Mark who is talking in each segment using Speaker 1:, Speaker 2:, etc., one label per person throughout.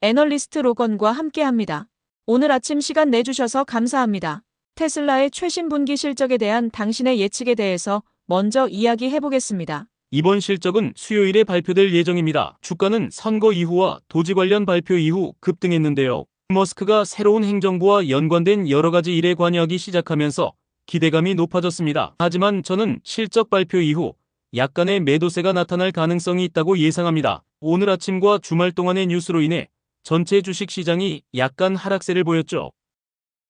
Speaker 1: 애널리스트 로건과 함께합니다. 오늘 아침 시간 내주셔서 감사합니다. 테슬라의 최신 분기 실적에 대한 당신의 예측에 대해서 먼저 이야기해보겠습니다.
Speaker 2: 이번 실적은 수요일에 발표될 예정입니다. 주가는 선거 이후와 도지 관련 발표 이후 급등했는데요. 머스크가 새로운 행정부와 연관된 여러 가지 일에 관여하기 시작하면서 기대감이 높아졌습니다. 하지만 저는 실적 발표 이후 약간의 매도세가 나타날 가능성이 있다고 예상합니다. 오늘 아침과 주말 동안의 뉴스로 인해 전체 주식 시장이 약간 하락세를 보였죠.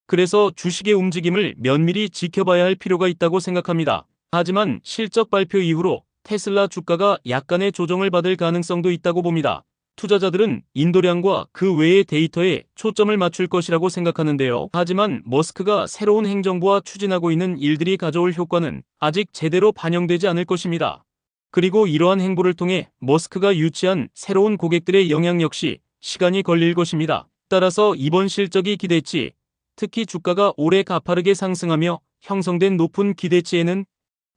Speaker 2: 그래서 주식의 움직임을 면밀히 지켜봐야 할 필요가 있다고 생각합니다. 하지만 실적 발표 이후로 테슬라 주가가 약간의 조정을 받을 가능성도 있다고 봅니다. 투자자들은 인도량과 그 외의 데이터에 초점을 맞출 것이라고 생각하는데요. 하지만 머스크가 새로운 행정부와 추진하고 있는 일들이 가져올 효과는 아직 제대로 반영되지 않을 것입니다. 그리고 이러한 행보를 통해 머스크가 유치한 새로운 고객들의 영향 역시 시간이 걸릴 것입니다. 따라서 이번 실적이 기대치, 특히 주가가 올해 가파르게 상승하며 형성된 높은 기대치에는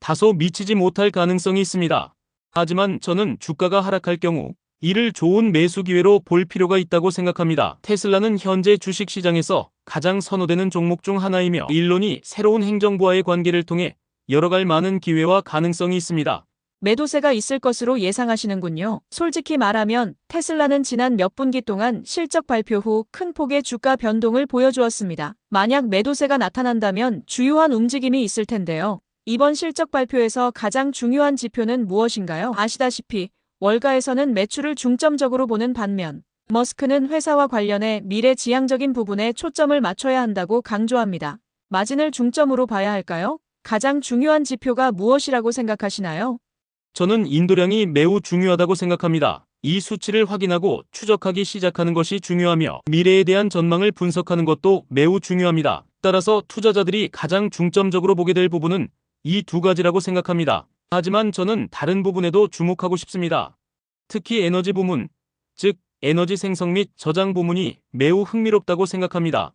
Speaker 2: 다소 미치지 못할 가능성이 있습니다. 하지만 저는 주가가 하락할 경우 이를 좋은 매수 기회로 볼 필요가 있다고 생각합니다. 테슬라는 현재 주식시장에서 가장 선호되는 종목 중 하나이며 일론이 새로운 행정부와의 관계를 통해 열어갈 많은 기회와 가능성이 있습니다.
Speaker 1: 매도세가 있을 것으로 예상하시는군요. 솔직히 말하면 테슬라는 지난 몇 분기 동안 실적 발표 후 큰 폭의 주가 변동을 보여주었습니다. 만약 매도세가 나타난다면 주요한 움직임이 있을 텐데요. 이번 실적 발표에서 가장 중요한 지표는 무엇인가요? 아시다시피 월가에서는 매출을 중점적으로 보는 반면 머스크는 회사와 관련해 미래지향적인 부분에 초점을 맞춰야 한다고 강조합니다. 마진을 중점으로 봐야 할까요? 가장 중요한 지표가 무엇이라고 생각하시나요?
Speaker 2: 저는 인도량이 매우 중요하다고 생각합니다. 이 수치를 확인하고 추적하기 시작하는 것이 중요하며 미래에 대한 전망을 분석하는 것도 매우 중요합니다. 따라서 투자자들이 가장 중점적으로 보게 될 부분은 이 두 가지라고 생각합니다. 하지만 저는 다른 부분에도 주목하고 싶습니다. 특히 에너지 부문, 즉 에너지 생성 및 저장 부문이 매우 흥미롭다고 생각합니다.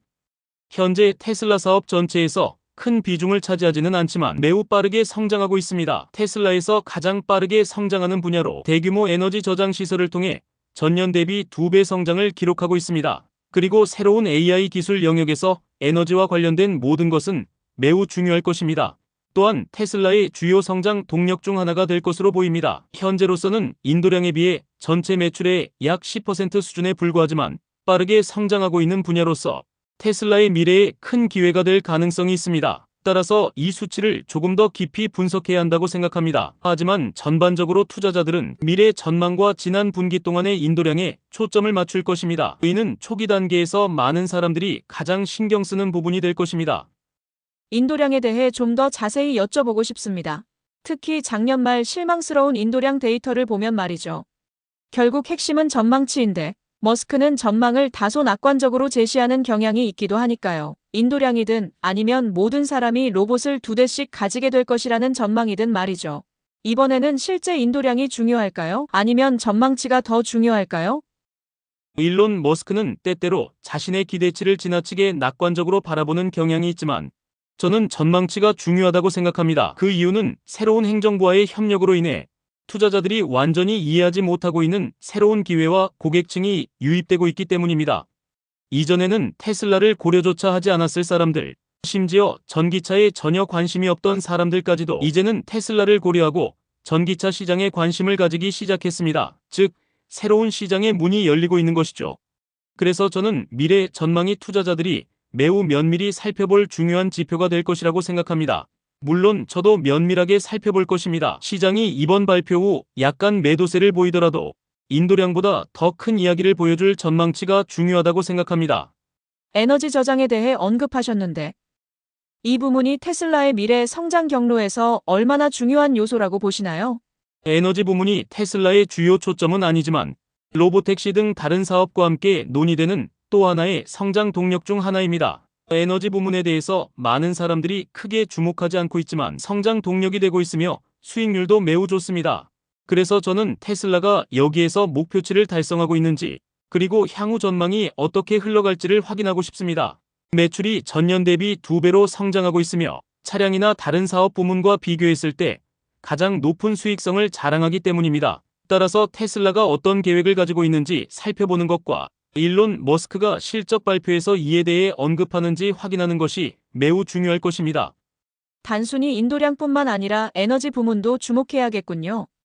Speaker 2: 현재 테슬라 사업 전체에서 큰 비중을 차지하지는 않지만 매우 빠르게 성장하고 있습니다. 테슬라에서 가장 빠르게 성장하는 분야로 대규모 에너지 저장 시설을 통해 전년 대비 2배 성장을 기록하고 있습니다. 그리고 새로운 AI 기술 영역에서 에너지와 관련된 모든 것은 매우 중요할 것입니다. 또한 테슬라의 주요 성장 동력 중 하나가 될 것으로 보입니다. 현재로서는 인도량에 비해 전체 매출의 약 10% 수준에 불과하지만 빠르게 성장하고 있는 분야로서 테슬라의 미래에 큰 기회가 될 가능성이 있습니다. 따라서 이 수치를 조금 더 깊이 분석해야 한다고 생각합니다. 하지만 전반적으로 투자자들은 미래 전망과 지난 분기 동안의 인도량에 초점을 맞출 것입니다. 이는 초기 단계에서 많은 사람들이 가장 신경 쓰는 부분이 될 것입니다.
Speaker 1: 인도량에 대해 좀 더 자세히 여쭤보고 싶습니다. 특히 작년 말 실망스러운 인도량 데이터를 보면 말이죠. 결국 핵심은 전망치인데 머스크는 전망을 다소 낙관적으로 제시하는 경향이 있기도 하니까요. 인도량이든 아니면 모든 사람이 로봇을 2대씩 가지게 될 것이라는 전망이든 말이죠. 이번에는 실제 인도량이 중요할까요? 아니면 전망치가 더 중요할까요?
Speaker 2: 일론 머스크는 때때로 자신의 기대치를 지나치게 낙관적으로 바라보는 경향이 있지만 저는 전망치가 중요하다고 생각합니다. 그 이유는 새로운 행정부와의 협력으로 인해 투자자들이 완전히 이해하지 못하고 있는 새로운 기회와 고객층이 유입되고 있기 때문입니다. 이전에는 테슬라를 고려조차 하지 않았을 사람들, 심지어 전기차에 전혀 관심이 없던 사람들까지도 이제는 테슬라를 고려하고 전기차 시장에 관심을 가지기 시작했습니다. 즉, 새로운 시장의 문이 열리고 있는 것이죠. 그래서 저는 미래 전망이 투자자들이 매우 면밀히 살펴볼 중요한 지표가 될 것이라고 생각합니다. 물론 저도 면밀하게 살펴볼 것입니다. 시장이 이번 발표 후 약간 매도세를 보이더라도 인도량보다 더 큰 이야기를 보여줄 전망치가 중요하다고 생각합니다.
Speaker 1: 에너지 저장에 대해 언급하셨는데 이 부문이 테슬라의 미래 성장 경로에서 얼마나 중요한 요소라고 보시나요?
Speaker 2: 에너지 부문이 테슬라의 주요 초점은 아니지만 로보택시 등 다른 사업과 함께 논의되는 또 하나의 성장 동력 중 하나입니다. 에너지 부문에 대해서 많은 사람들이 크게 주목하지 않고 있지만 성장 동력이 되고 있으며 수익률도 매우 좋습니다. 그래서 저는 테슬라가 여기에서 목표치를 달성하고 있는지 그리고 향후 전망이 어떻게 흘러갈지를 확인하고 싶습니다. 매출이 전년 대비 2배로 성장하고 있으며 차량이나 다른 사업 부문과 비교했을 때 가장 높은 수익성을 자랑하기 때문입니다. 따라서 테슬라가 어떤 계획을 가지고 있는지 살펴보는 것과 일론 머스크가 실적 발표에서 이에 대해 언급하는지 확인하는 것이 매우 중요할 것입니다.
Speaker 1: 단순히 인도량뿐만 아니라 에너지 부문도 주목해야겠군요.